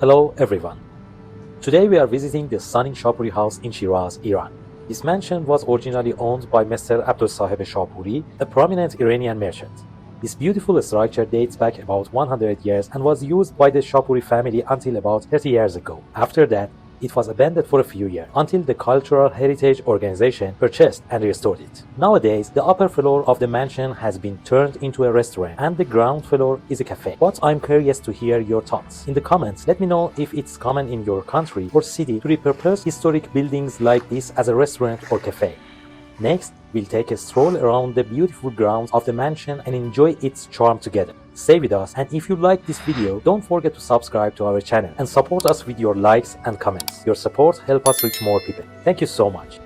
Hello everyone. Today we are visiting the stunning Shapouri House in Shiraz, Iran. This mansion was originally owned by Mr. Abdulsaheb Shapouri, a prominent Iranian merchant. This beautiful structure dates back about 100 years and was used by the Shapouri family until about 30 years ago. After that, it was abandoned for a few years until the Cultural Heritage Organization purchased and restored it. Nowadays, the upper floor of the mansion has been turned into a restaurant and the ground floor is a cafe. But I'm curious to hear your thoughts. In the comments, let me know if it's common in your country or city to repurpose historic buildings like this as a restaurant or cafe. Next, we'll take a stroll around the beautiful grounds of the mansion and enjoy its charm together. Stay with us, and if you like this video, don't forget to subscribe to our channel and support us with your likes and comments. Your support helps us reach more people. Thank you so much.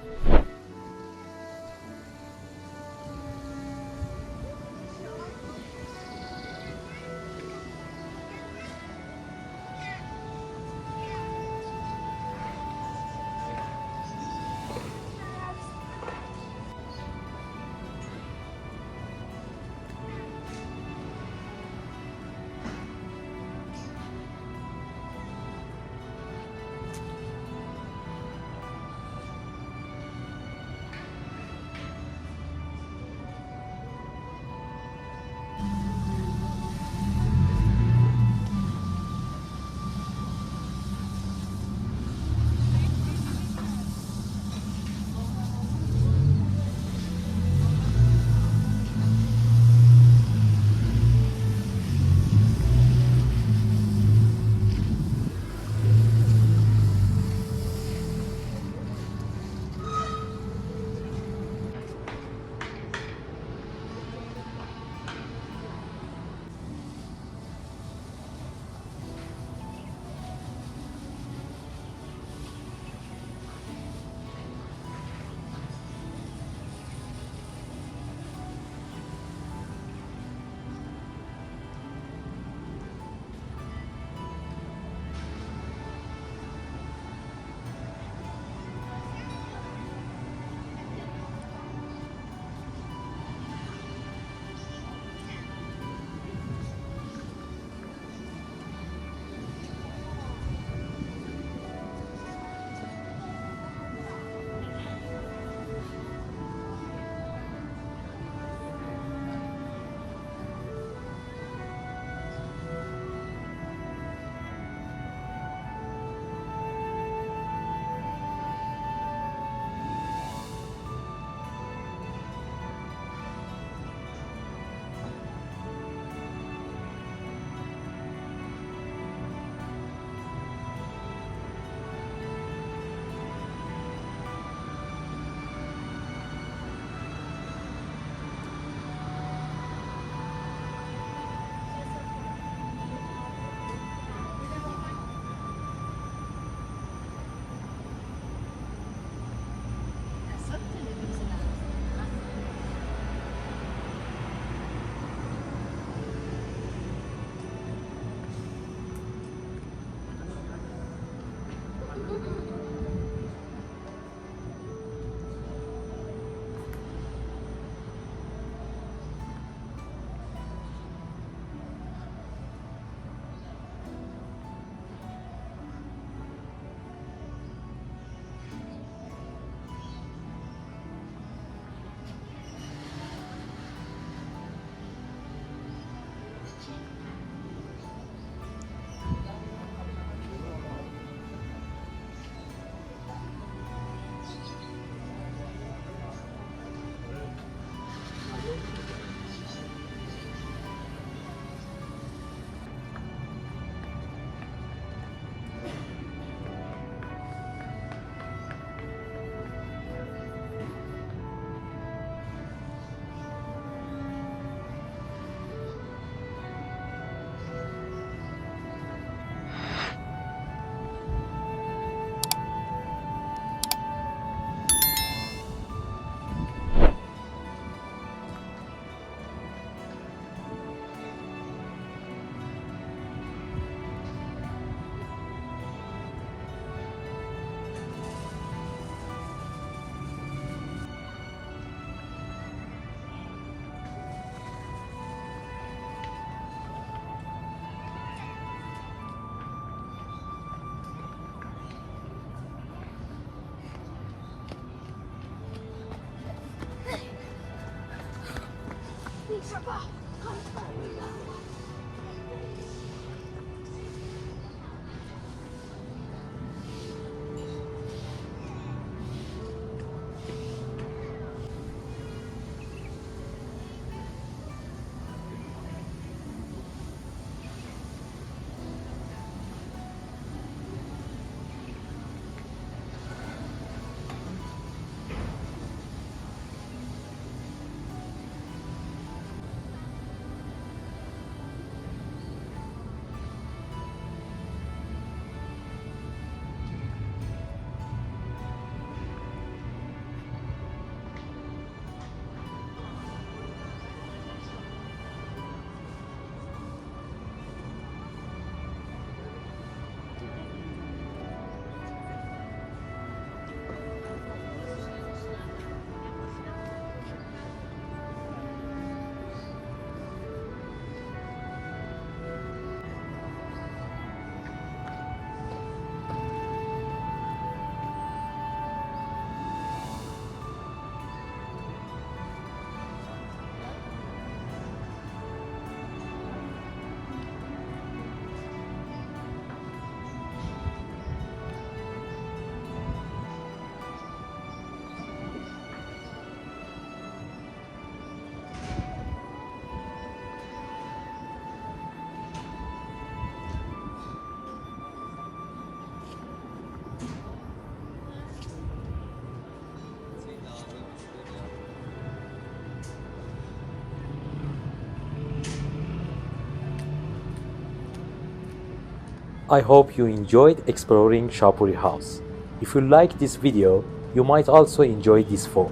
I hope you enjoyed exploring Shapouri House. If you liked this video, you might also enjoy this photo.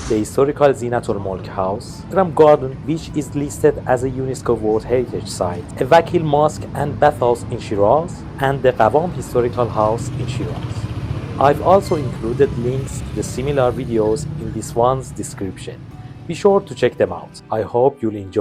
The historical Zinatul Mulk House, Ram Garden, which is listed as a UNESCO World Heritage Site, a Vakil Mosque and bathhouse in Shiraz, and the Qawam Historical House in Shiraz. I've also included links to the similar videos in this one's description. Be sure to check them out. I hope you'll enjoy